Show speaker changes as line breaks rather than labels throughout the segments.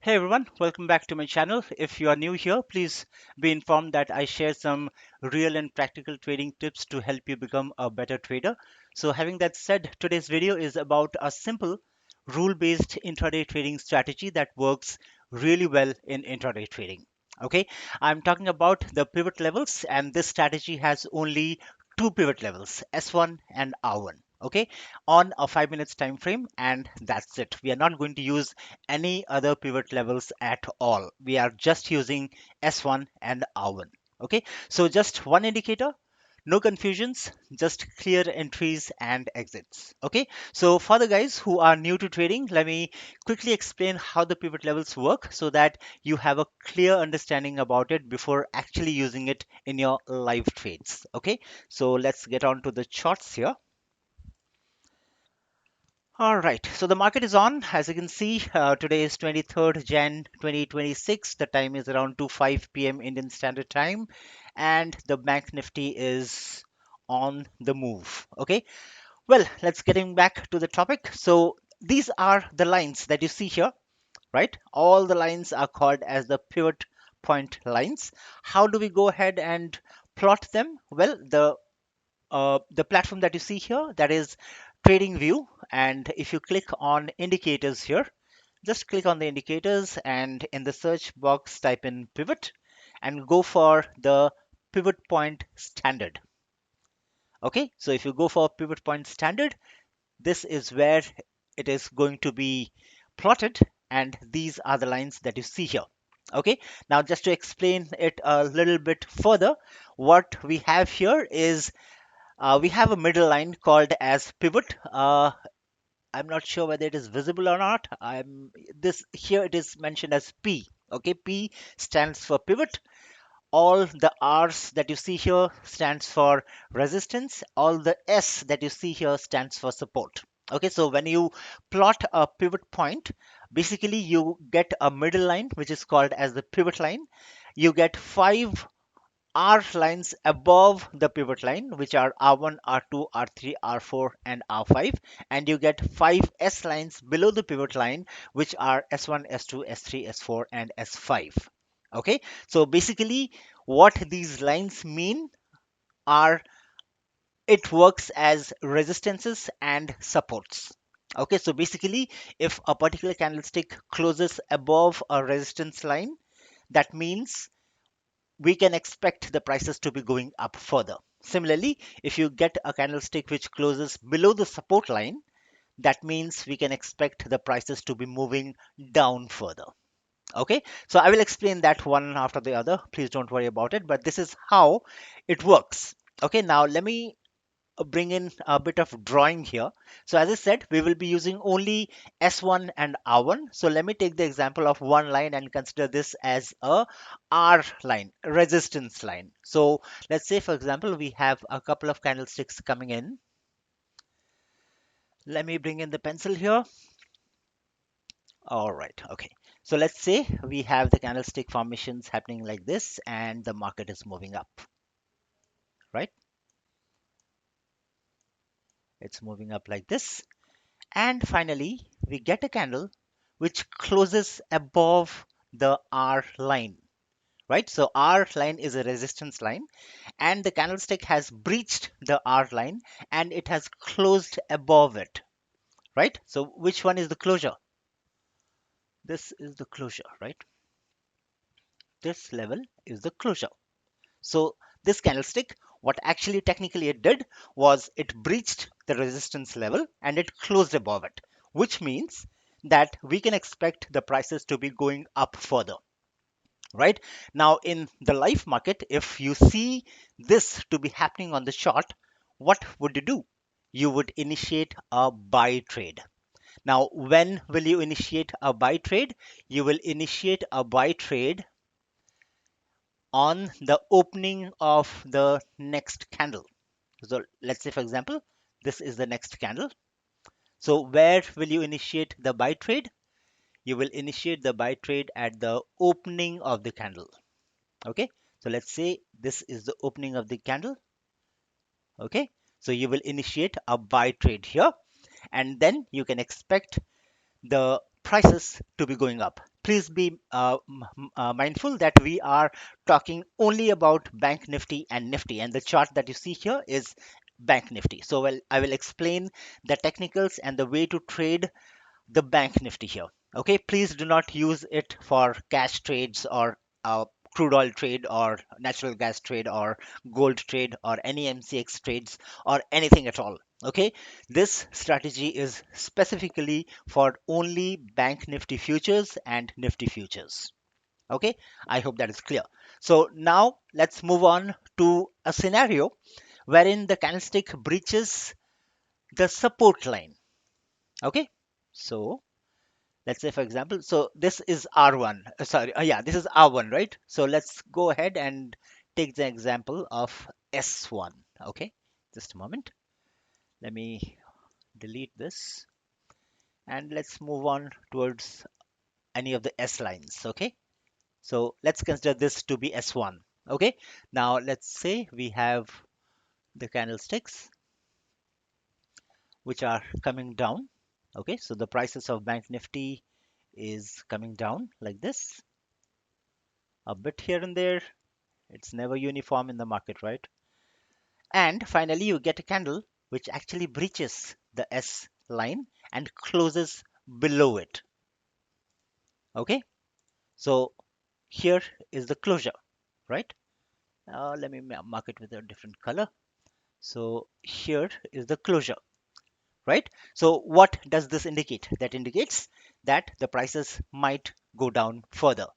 Hey everyone, welcome back to my channel. If you are new here, please be informed that I share some real and practical trading tips to help you become a better trader. So having that said, today's video is about a simple rule-based intraday trading strategy that works really well in intraday trading. Okay, I'm talking about the pivot levels, and this strategy has only two pivot levels, S1 and R1. Okay, on a 5 minutes time frame, and that's it. We are not going to use any other pivot levels at all. We are just using S1 and R1. Okay, so just one indicator, no confusions, just clear entries and exits. Okay, so for the guys who are new to trading, let me quickly explain how the pivot levels work so that you have a clear understanding about it before actually using it in your live trades. Okay, so let's get on to the charts here. All right, so the market is on. As you can see, today is 23rd Jan 2026. The time is around 2:05 p.m. Indian Standard Time, and the Bank Nifty is on the move. Okay, well, let's getting back to the topic. So these are the lines that you see here, right? All the lines are called as the pivot point lines. How do we go ahead and plot them? Well, the platform that you see here, that is TradingView. And if you click on indicators here, just click on the indicators and in the search box type in pivot and go for the pivot point standard. Okay, so if you go for pivot point standard, this is where it is going to be plotted, and these are the lines that you see here. Okay, now just to explain it a little bit further, what we have here is we have a middle line called as pivot. I'm not sure whether it is visible or not. I'm this here it is mentioned as P. Okay, P stands for pivot. All the R's that you see here stands for resistance. All the S that you see here stands for support. Okay, so when you plot a pivot point, basically you get a middle line which is called as the pivot line. You get five R lines above the pivot line, which are R1, R2, R3, R4, and R5, and you get five S lines below the pivot line, which are S1, S2, S3, S4, and S5. Okay, so basically, what these lines mean are it works as resistances and supports. Okay, so basically, if a particular candlestick closes above a resistance line, that means we can expect the prices to be going up further. Similarly, if you get a candlestick which closes below the support line, that means we can expect the prices to be moving down further. Okay, so I will explain that one after the other. Please don't worry about it, but this is how it works. Okay, now let me bring in a bit of drawing here. So as I said, we will be using only S1 and R1. So let me take the example of one line and consider this as a R line, resistance line. So let's say, for example, we have a couple of candlesticks coming in. Let me bring in the pencil here. All right, okay. So let's say we have the candlestick formations happening like this, and the market is moving up, right? It's moving up like this. And finally, we get a candle which closes above the R line, right? So R line is a resistance line, and the candlestick has breached the R line and it has closed above it, right? So which one is the closure? This is the closure, right? This level is the closure. So this candlestick, what actually technically it did was it breached the resistance level and it closed above it, which means that we can expect the prices to be going up further, right? Now in the live market, if you see this to be happening on the chart, what would you do? You would initiate a buy trade. Now, when will you initiate a buy trade? You will initiate a buy trade on the opening of the next candle. So let's say, for example, this is the next candle. So where will you initiate the buy trade? You will initiate the buy trade at the opening of the candle. Okay. So let's say this is the opening of the candle. Okay. So you will initiate a buy trade here, and then you can expect the prices to be going up. Please be mindful that we are talking only about Bank Nifty and Nifty, and the chart that you see here is Bank Nifty. So, well, I will explain the technicals and the way to trade the Bank Nifty here. Okay, please do not use it for cash trades or crude oil trade or natural gas trade or gold trade or any MCX trades or anything at all. Okay, this strategy is specifically for only Bank Nifty futures and Nifty futures. Okay, I hope that is clear. So now let's move on to a scenario wherein the candlestick breaches the support line. Okay, so let's say, for example, so this is R1. Sorry, yeah, this is R1, right? So let's go ahead and take the example of S1. Okay, just a moment. Let me delete this and let's move on towards any of the S lines. Okay, so let's consider this to be S1. Okay, now let's say we have the candlesticks which are coming down. Okay, so the prices of Bank Nifty is coming down like this, a bit here and there. It's never uniform in the market, right? And finally, you get a candle which actually breaches the S line and closes below it. Okay, so here is the closure, right? Let me mark it with a different color. So here is the closure, right? So what does this indicate? That indicates that the prices might go down further.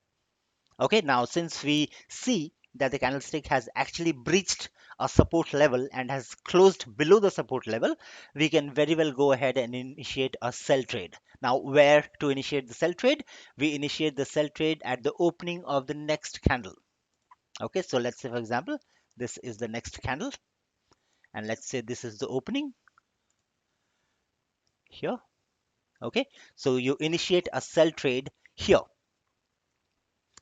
Okay, now since we see that the candlestick has actually breached a support level and has closed below the support level, we can very well go ahead and initiate a sell trade. Now, where to initiate the sell trade? We initiate the sell trade at the opening of the next candle. Okay, so let's say, for example, this is the next candle, and let's say this is the opening here. Okay, so you initiate a sell trade here.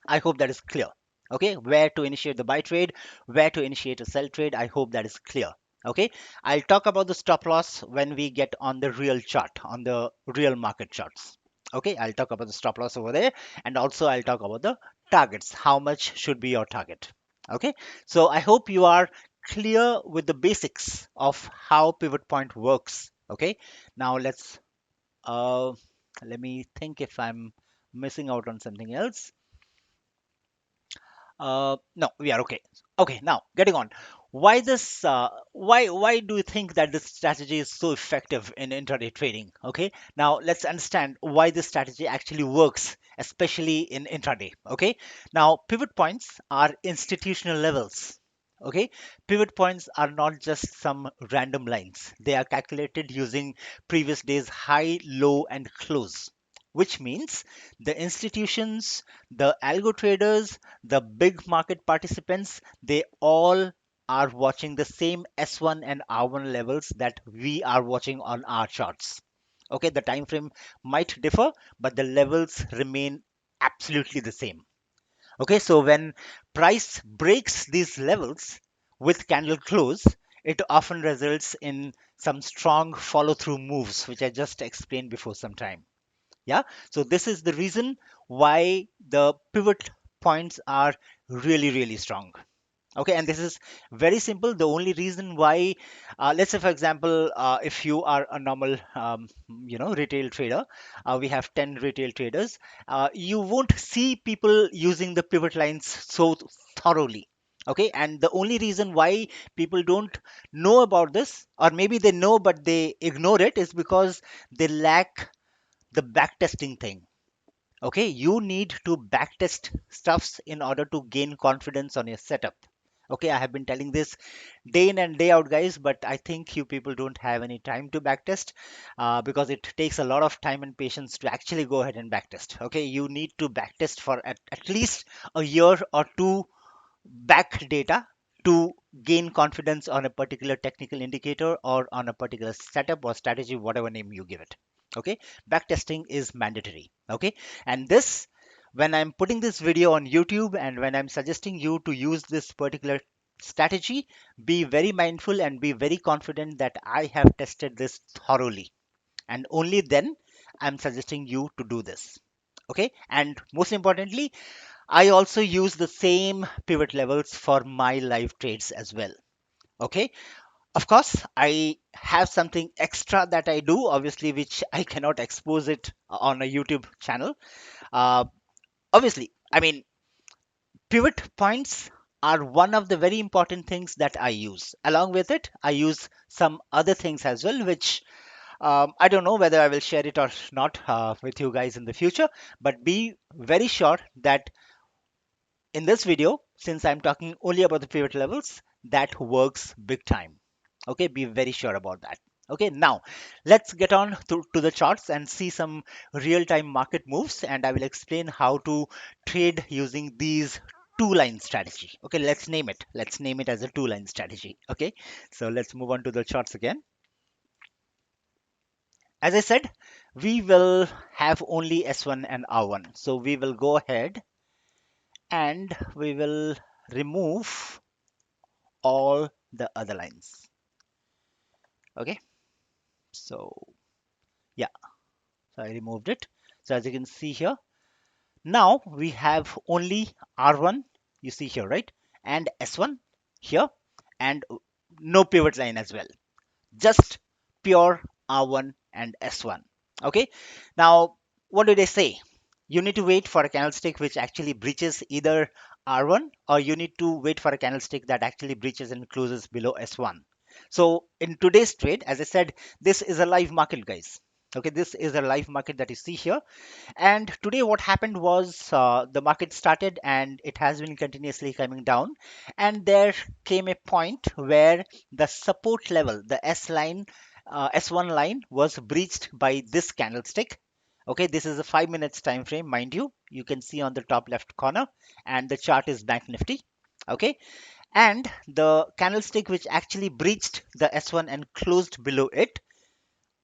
I hope that is clear. Okay, where to initiate the buy trade, where to initiate a sell trade. I hope that is clear. Okay, I'll talk about the stop loss when we get on the real chart, on the real market charts. Okay, I'll talk about the stop loss over there, and also I'll talk about the targets. How much should be your target? Okay, so I hope you are clear with the basics of how pivot point works. Okay, now uh, let me think if I'm missing out on something else. No, we are okay. Okay, now getting on. Why this? Why do you think that this strategy is so effective in intraday trading? Okay, now let's understand why this strategy actually works, especially in intraday. Okay, now pivot points are institutional levels. Okay, pivot points are not just some random lines. They are calculated using previous day's high, low, and close, which means the institutions, the algo traders, the big market participants, they all are watching the same S1 and R1 levels that we are watching on our charts. Okay, the time frame might differ, but the levels remain absolutely the same. Okay, so when price breaks these levels with candle close, it often results in some strong follow through moves, which I just explained before some time. Yeah, so this is the reason why the pivot points are really strong. Okay, and this is very simple. The only reason why, let's say, for example, if you are a normal retail trader, we have 10 retail traders, you won't see people using the pivot lines so thoroughly. Okay, and the only reason why people don't know about this, or maybe they know but they ignore it, is because they lack the backtesting thing. Okay, you need to backtest stuffs in order to gain confidence on your setup. Okay, I have been telling this day in and day out, guys, but I think you people don't have any time to backtest because it takes a lot of time and patience to actually go ahead and backtest. Okay, you need to backtest for at least a year or two back data to gain confidence on a particular technical indicator or on a particular setup or strategy, whatever name you give it. Okay, back testing is mandatory. Okay, and this, when I'm putting this video on YouTube and when I'm suggesting you to use this particular strategy, be very mindful and be very confident that I have tested this thoroughly, and only then I'm suggesting you to do this. Okay, and most importantly, I also use the same pivot levels for my live trades as well. Okay. Of course, I have something extra that I do, obviously, which I cannot expose it on a YouTube channel. Uh, Obviously, I mean, pivot points are one of the very important things that I use. Along with it, I use some other things as well, which I don't know whether I will share it or not with you guys in the future. But be very sure that in this video, since I'm talking only about the pivot levels, that works big time. Okay, be very sure about that. Okay, now let's get on to the charts and see some real-time market moves, and I will explain how to trade using these two-line strategy. Okay, let's name it. Let's name it as a two-line strategy. Okay, so let's move on to the charts again. As I said, we will have only S1 and R1. So we will go ahead and we will remove all the other lines. Okay, so yeah, so I removed it. So as you can see here, now we have only R1, you see here, right? And S1 here, and no pivot line as well. Just pure R1 and S1. Okay, now what do they say? You need to wait for a candlestick which actually breaches either R1, or you need to wait for a candlestick that actually breaches and closes below S1. So in today's trade, as I said, this is a live market, guys. Okay, this is a live market that you see here. And today what happened was the market started and it has been continuously coming down. And there came a point where the support level, the S line, S1 line was breached by this candlestick. Okay, this is a 5 minutes time frame, mind you. You can see on the top left corner, and the chart is Bank Nifty. Okay, and the candlestick which actually breached the S1 and closed below it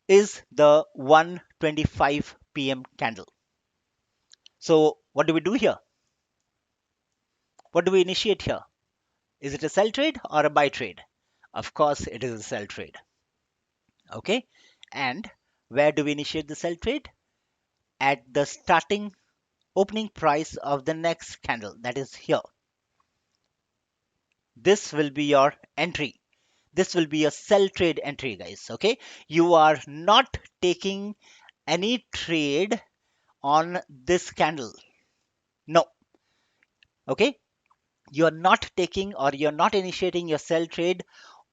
is the 1:25 p.m. candle. So what do we do here? What do we initiate here? Is it a sell trade or a buy trade? Of course, it is a sell trade. Okay. And where do we initiate the sell trade? At the starting opening price of the next candle, that is here. This will be your entry. This will be a sell trade entry, guys. Okay. You are not taking any trade on this candle. No. Okay. You're not taking or you're not initiating your sell trade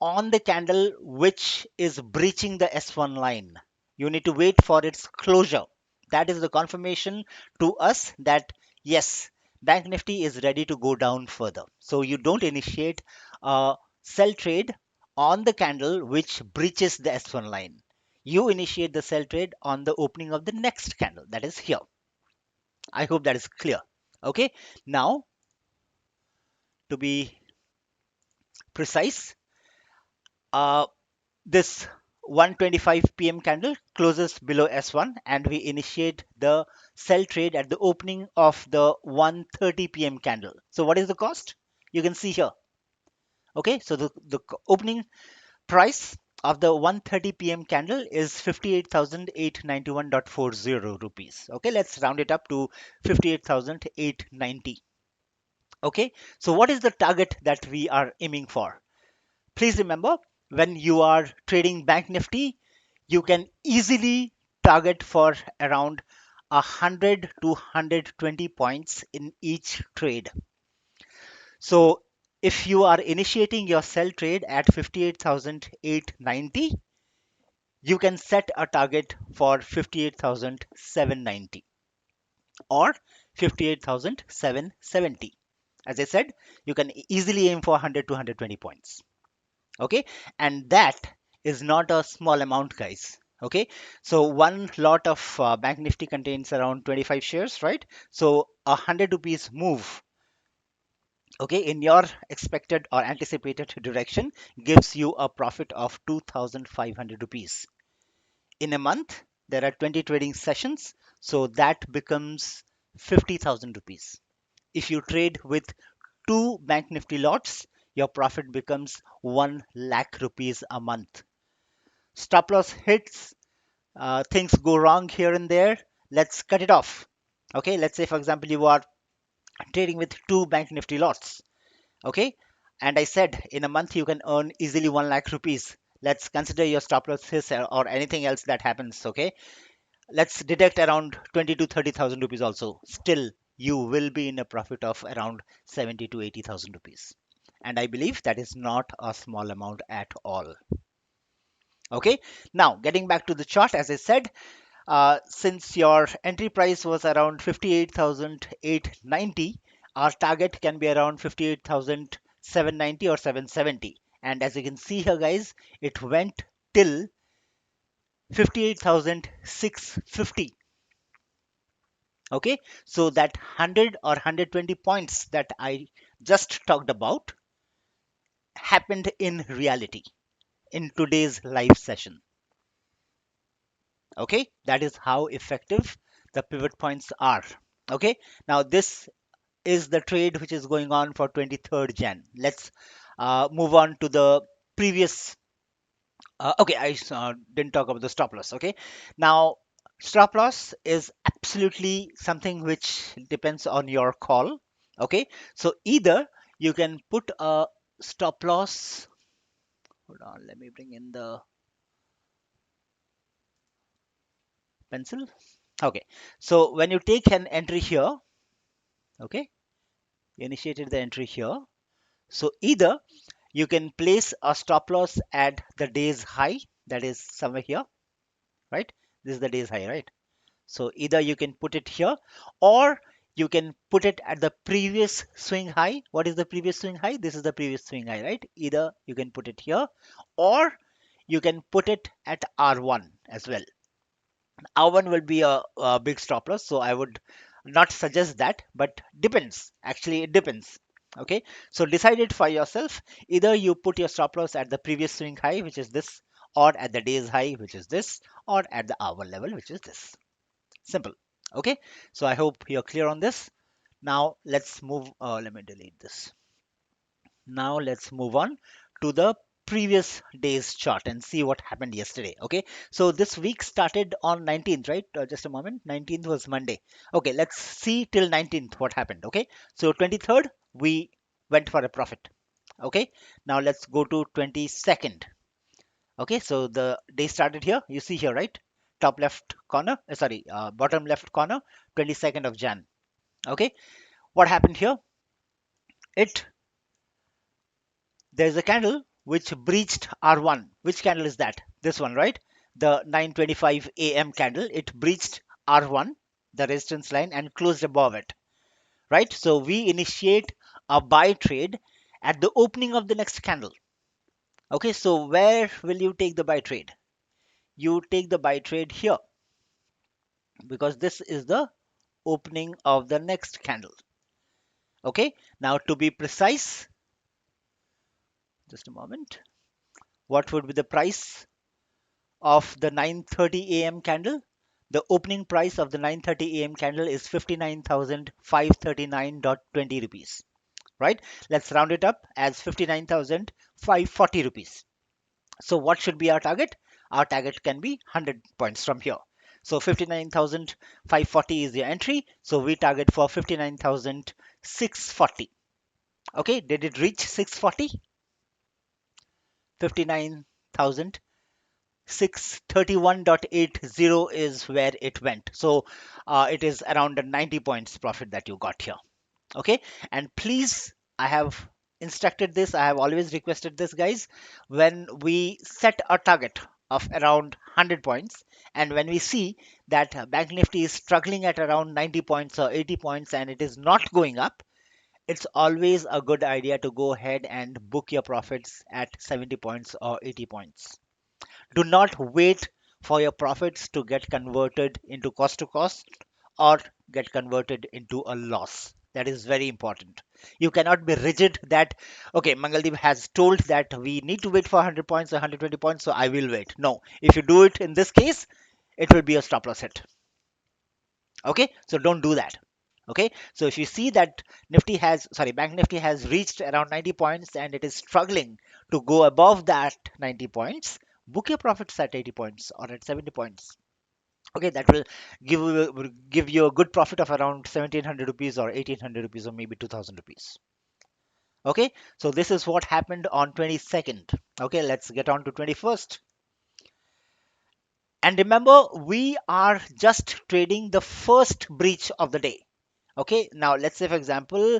on the candle which is breaching the S1 line. You need to wait for its closure. That is the confirmation to us that yes, Bank Nifty is ready to go down further. So you don't initiate a sell trade on the candle which breaches the S1 line. You initiate the sell trade on the opening of the next candle, that is here. I hope that is clear. Okay, now to be precise, uh, this 1:25 p.m. candle closes below S1 and we initiate the sell trade at the opening of the 1:30 p.m. candle. So what is the cost? You can see here. Okay, so the opening price of the 1:30 p.m. candle is 58,891.40 rupees. Okay, let's round it up to 58,890. Okay, so what is the target that we are aiming for? Please remember, when you are trading Bank Nifty, you can easily target for around 100 to 120 points in each trade. So if you are initiating your sell trade at 58,890, you can set a target for 58,790 or 58,770. As I said, you can easily aim for 100 to 120 points. Okay, and that is not a small amount, guys. Okay, so one lot of Bank Nifty contains around 25 shares, right? So 100 rupees move okay, in your expected or anticipated direction, gives you a profit of 2,500 rupees. In a month, there are 20 trading sessions, so that becomes 50,000 rupees. If you trade with two bank nifty lots, your profit becomes 1 lakh rupees a month. Stop loss hits, things go wrong here and there, let's cut it off. Okay, let's say for example you are trading with two bank nifty lots. Okay, and I said in a month you can earn easily 1 lakh rupees. Let's consider your stop loss hits or anything else that happens. Okay, let's deduct around 20 to 30,000 rupees also. Still, you will be in a profit of around 70 to 80,000 rupees. And I believe that is not a small amount at all. Okay, now getting back to the chart, as I said, since your entry price was around 58,890, our target can be around 58,790 or 770. And as you can see here, guys, it went till 58,650. Okay, so that 100 or 120 points that I just talked about happened in reality in today's live session. Okay, that is how effective the pivot points are. Okay, now this is the trade which is going on for 23rd Jan. Let's move on to the previous. Okay, I didn't talk about the stop loss. Okay, now stop loss is absolutely something which depends on your call. Okay, so either you can put a stop loss. Hold on, let me bring in the pencil. Okay, so when you take an entry here, okay, you initiated the entry here. So either you can place a stop loss at the day's high, that is somewhere here, right? This is the day's high, right? So either you can put it here or you can put it at the previous swing high. What is the previous swing high? This is the previous swing high, right? Either you can put it here or you can put it at R1 as well. R1 will be a big stop loss, so I would not suggest that, but depends. Actually, it depends. Okay, so decide it for yourself. Either you put your stop loss at the previous swing high, which is this, or at the day's high, which is this, or at the hour level, which is this. Simple. Okay, so I hope you're clear on this. Now let's move. Let me delete this. Now let's move on to the previous day's chart and see what happened yesterday. Okay, so this week started on 19th, right? Just a moment. 19th was Monday. Okay, let's see till 19th what happened. Okay, so 23rd we went for a profit. Okay, now let's go to 22nd. Okay, so the day started here. You see here, right? Top left corner, sorry, bottom left corner, 22nd of Jan. Okay, what happened here? It There's a candle which breached R1. Which candle is that? This one, right? The 9:25 a.m. candle. It breached R1, the resistance line, and closed above it, right? So we initiate a buy trade at the opening of the next candle. Okay, so where will you take the buy trade? You take the buy trade here because this is the opening of the next candle. Okay, now to be precise, just a moment, what would be the price of the 9:30 a.m. candle? The opening price of the 9:30 a.m. candle is 59,539.20 rupees, right? Let's round it up as 59,540 rupees. So what should be our target? Our target can be 100 points from here. So 59,540 is the entry. So we target for 59,640. Okay, did it reach 640? 59,631.80 is where it went. So it is around a 90 points profit that you got here. Okay, and please, I have instructed this, I have always requested this, guys. When we set a target of around 100 points and when we see that bank nifty is struggling at around 90 points or 80 points and it is not going up, it's always a good idea to go ahead and book your profits at 70 points or 80 points. Do not wait for your profits to get converted into cost to cost or get converted into a loss. That is very important. You cannot be rigid that, okay, Mangaldeep has told that we need to wait for 100 points or 120 points, so I will wait. No, if you do it in this case, it will be a stop loss hit. Okay, so don't do that. Okay, so if you see that Bank Nifty has reached around 90 points and it is struggling to go above that 90 points, book your profits at 80 points or at 70 points. Okay, that will give you a good profit of around 1700 rupees or 1800 rupees or maybe 2000 rupees. Okay, so this is what happened on 22nd. Okay, let's get on to 21st. And remember, we are just trading the first breach of the day. Okay, now let's say, for example,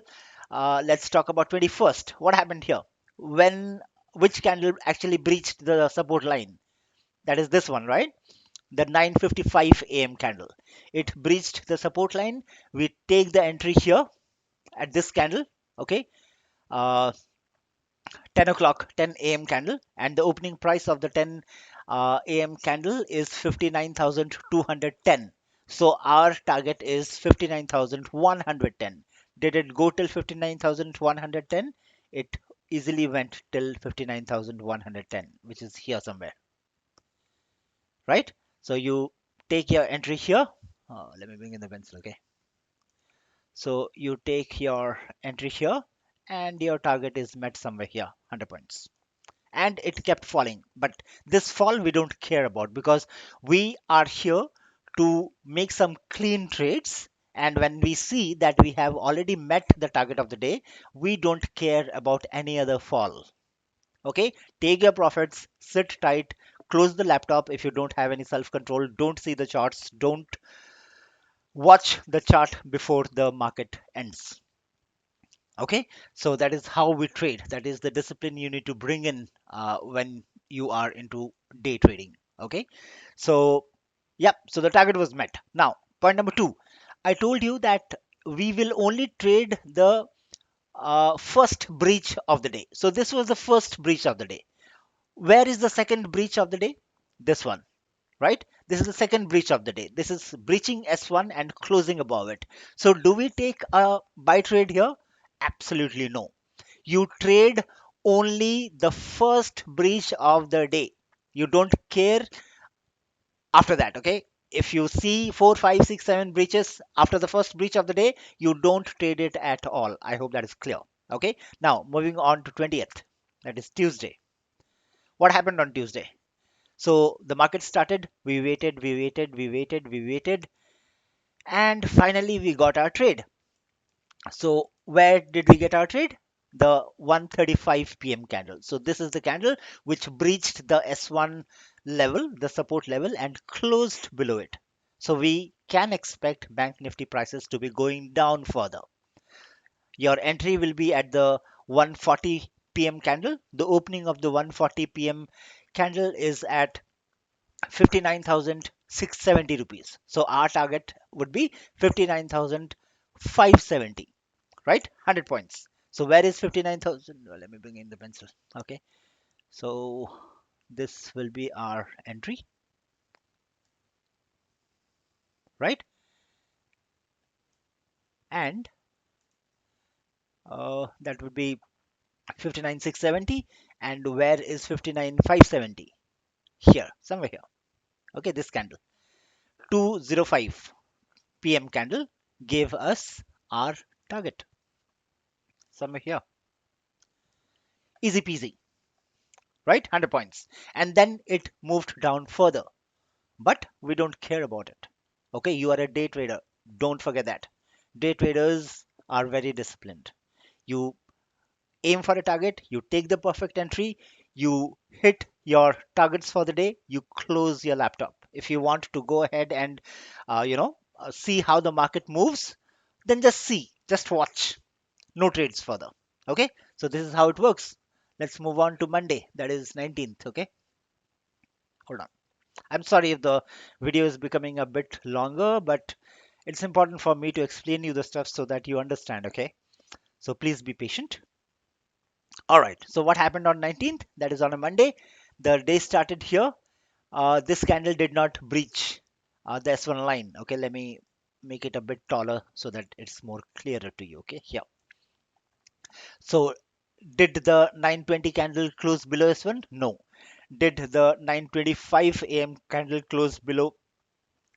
let's talk about 21st. What happened here? When which candle actually breached the support line? That is this one, right? The 9:55 a.m. candle. It breached the support line. We take the entry here at this candle. Okay, uh, 10 o'clock, 10 a.m. candle, and the opening price of the 10 a.m. candle is 59,210. So our target is 59,110. Did it go till 59,110? It easily went till 59,110, which is here somewhere, right? So you take your entry here. Let me bring in the pencil, okay? So you take your entry here, and your target is met somewhere here, 100 points. And it kept falling. But this fall we don't care about because we are here to make some clean trades. And when we see that we have already met the target of the day, we don't care about any other fall. Okay, take your profits, sit tight, close the laptop if you don't have any self control, don't see the charts, don't watch the chart before the market ends. Okay, so that is how we trade. That is the discipline you need to bring in when you are into day trading. Okay, so yep, so the target was met. Now point number two, I told you that we will only trade the first breach of the day. So this was the first breach of the day. Where is the second breach of the day? This one, right? This is the second breach of the day. This is breaching S1 and closing above it. So do we take a buy trade here? Absolutely no. You trade only the first breach of the day. You don't care after that, okay? If you see 4, 5, 6, 7 breaches after the first breach of the day, you don't trade it at all. I hope that is clear. Okay, now moving on to 20th, that is Tuesday. What happened on Tuesday? So the market started, we waited, and finally we got our trade. So where did we get our trade? The 1:35 p.m. candle. So this is the candle which breached the S1 level, the support level, and closed below it. So we can expect Bank Nifty prices to be going down further. Your entry will be at the 1:40 p.m. candle. The opening of the 1:40 p.m. candle is at 59,670 rupees. So our target would be 59,570, right? 100 points. So where is 59,000? Well, let me bring in the pencil. Okay. So this will be our entry, right? And that would be 59,670. And where is 59,570? Here, somewhere here. Okay, this candle. 2:05 p.m. candle gave us our target, somewhere here. Easy peasy, right? 100 points. And then it moved down further. But we don't care about it. Okay, you are a day trader. Don't forget that. Day traders are very disciplined. You aim for a target, you take the perfect entry, you hit your targets for the day, you close your laptop. If you want to go ahead and see how the market moves, then just see, just watch. No trades further. Okay, so this is how it works. Let's move on to Monday, that is 19th. Okay, hold on. I'm sorry if the video is becoming a bit longer, but it's important for me to explain you the stuff so that you understand. Okay, so please be patient. All right, so what happened on 19th? That is on a Monday. The day started here. This candle did not breach the S1 line. Okay, let me make it a bit taller so that it's more clearer to you. Okay, here. So did the 9:20 candle close below S1? No. Did the 9:25 a.m. candle close below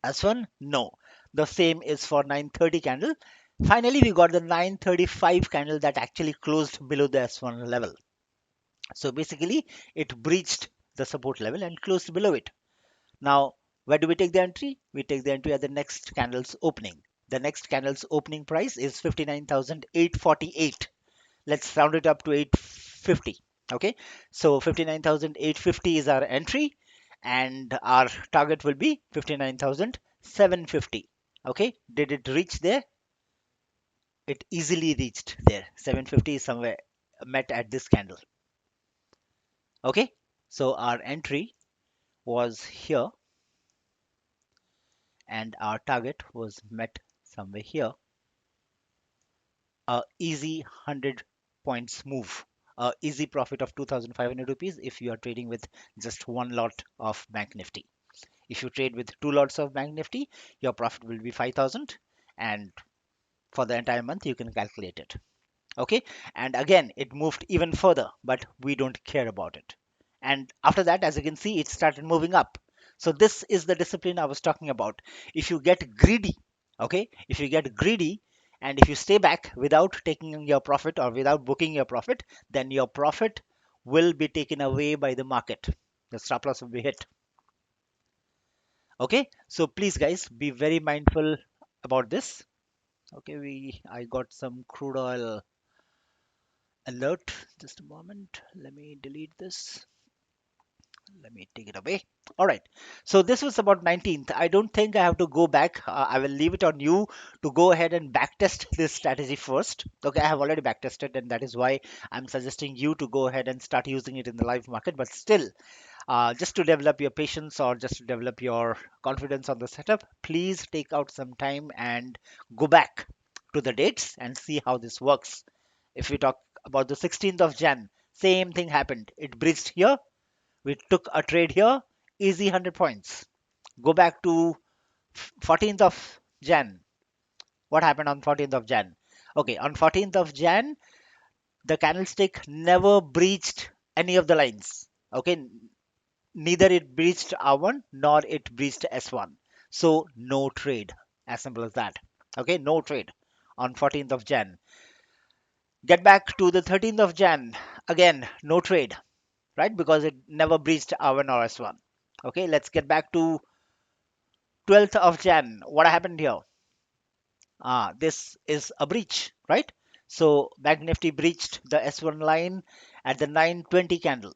S1? No. The same is for 9:30 candle. Finally, we got the 9:35 candle that actually closed below the S1 level. So basically, it breached the support level and closed below it. Now, where do we take the entry? We take the entry at the next candle's opening. The next candle's opening price is 59,848. Let's round it up to 850. Okay, so 59,850 is our entry, and our target will be 59,750. Okay, did it reach there? It easily reached there. 750 is somewhere met at this candle. Okay, so our entry was here, and our target was met somewhere here. A easy 100 points move, a easy profit of 2,500 rupees if you are trading with just one lot of Bank Nifty. If you trade with two lots of Bank Nifty, your profit will be 5,000, and for the entire month you can calculate it. Okay, and again it moved even further, but we don't care about it. And after that, as you can see, it started moving up. So this is the discipline I was talking about. If you get greedy, okay, if you get greedy and if you stay back without taking your profit or without booking your profit, then your profit will be taken away by the market. The stop loss will be hit. Okay, so please guys, be very mindful about this. Okay, we I got some crude oil alert. Just a moment, let me delete this. Let me take it away. All right, so this was about 19th. I don't think I have to go back. I will leave it on you to go ahead and backtest this strategy first. Okay, I have already backtested, and that is why I'm suggesting you to go ahead and start using it in the live market. But still, just to develop your patience or just to develop your confidence on the setup, please take out some time and go back to the dates and see how this works. If we talk about the 16th of Jan, same thing happened. It breached here. We took a trade here, easy 100 points. Go back to 14th of Jan. What happened on 14th of Jan? Okay, on 14th of Jan, the candlestick never breached any of the lines. Okay, neither it breached R1 nor it breached S1. So no trade. As simple as that. Okay, no trade on 14th of Jan. Get back to the 13th of Jan. Again, no trade, right? Because it never breached R1 or S1. Okay, let's get back to 12th of Jan. What happened here? This is a breach, right? So Bank Nifty breached the S1 line at the 920 candle.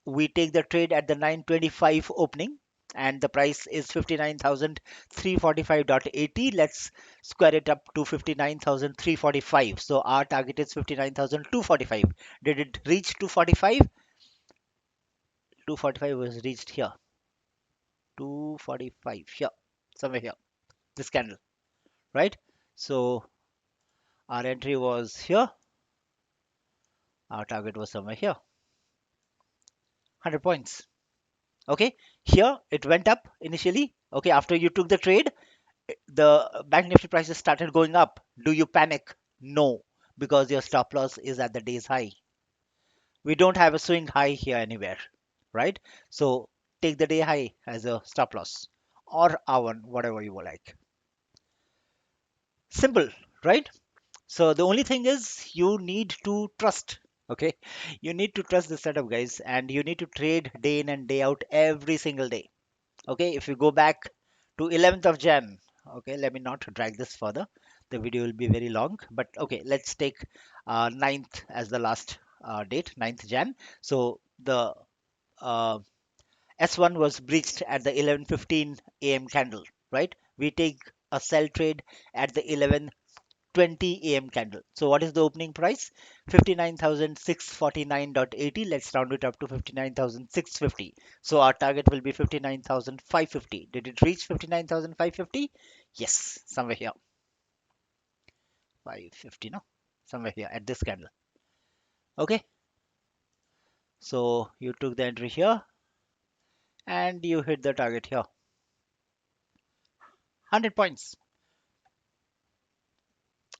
We take the trade at the 925 opening, and the price is 59,345.80. Let's square it up to 59,345. So our target is 59,245. Did it reach 245? 245 was reached here. 245 here, somewhere here. This candle, right? So our entry was here. Our target was somewhere here. 100 points. Okay. Here it went up initially. Okay. After you took the trade, the Bank Nifty prices started going up. Do you panic? No, because your stop loss is at the day's high. We don't have a swing high here anywhere, right? So take the day high as a stop loss or R1, whatever you like. Simple, right? So the only thing is you need to trust. Okay, you need to trust the setup, guys, and you need to trade day in and day out every single day. Okay, if you go back to 11th of Jan, okay, let me not drag this further. The video will be very long, but okay, let's take 9th as the last date, 9th Jan. So the uh, S1 was breached at the 11:15 a.m. candle, right? We take a sell trade at the 11:20 a.m. candle. So what is the opening price? 59,649.80. Let's round it up to 59,650. So our target will be 59,550. Did it reach 59,550? Yes, somewhere here. 550, no? Somewhere here at this candle. Okay, so you took the entry here and you hit the target here. 100 points.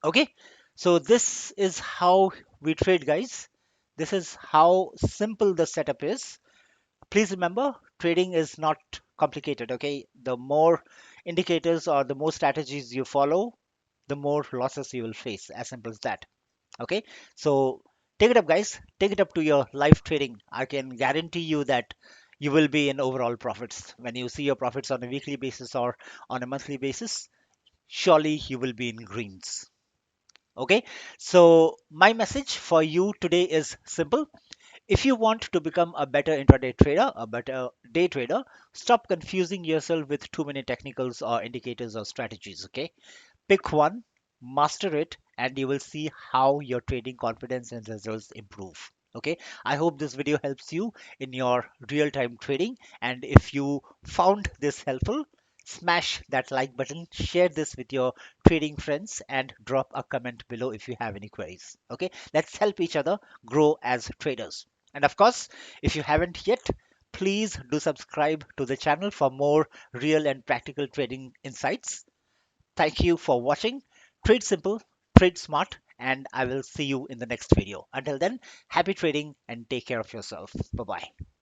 Okay, so this is how we trade, guys. This is how simple the setup is. Please remember, trading is not complicated. Okay, the more indicators or the more strategies you follow, the more losses you will face. As simple as that. Okay, so take it up, guys. Take it up to your live trading. I can guarantee you that you will be in overall profits when you see your profits on a weekly basis or on a monthly basis. Surely you will be in greens. Okay, so my message for you today is simple. If you want to become a better intraday trader, a better day trader, stop confusing yourself with too many technicals or indicators or strategies. Okay, pick one, master it, and you will see how your trading confidence and results improve. Okay, I hope this video helps you in your real time trading. And if you found this helpful, smash that like button, share this with your trading friends, and drop a comment below if you have any queries. Okay, let's help each other grow as traders. And of course, if you haven't yet, please do subscribe to the channel for more real and practical trading insights. Thank you for watching. Trade simple, trade smart, and I will see you in the next video. Until then, happy trading and take care of yourself. Bye bye.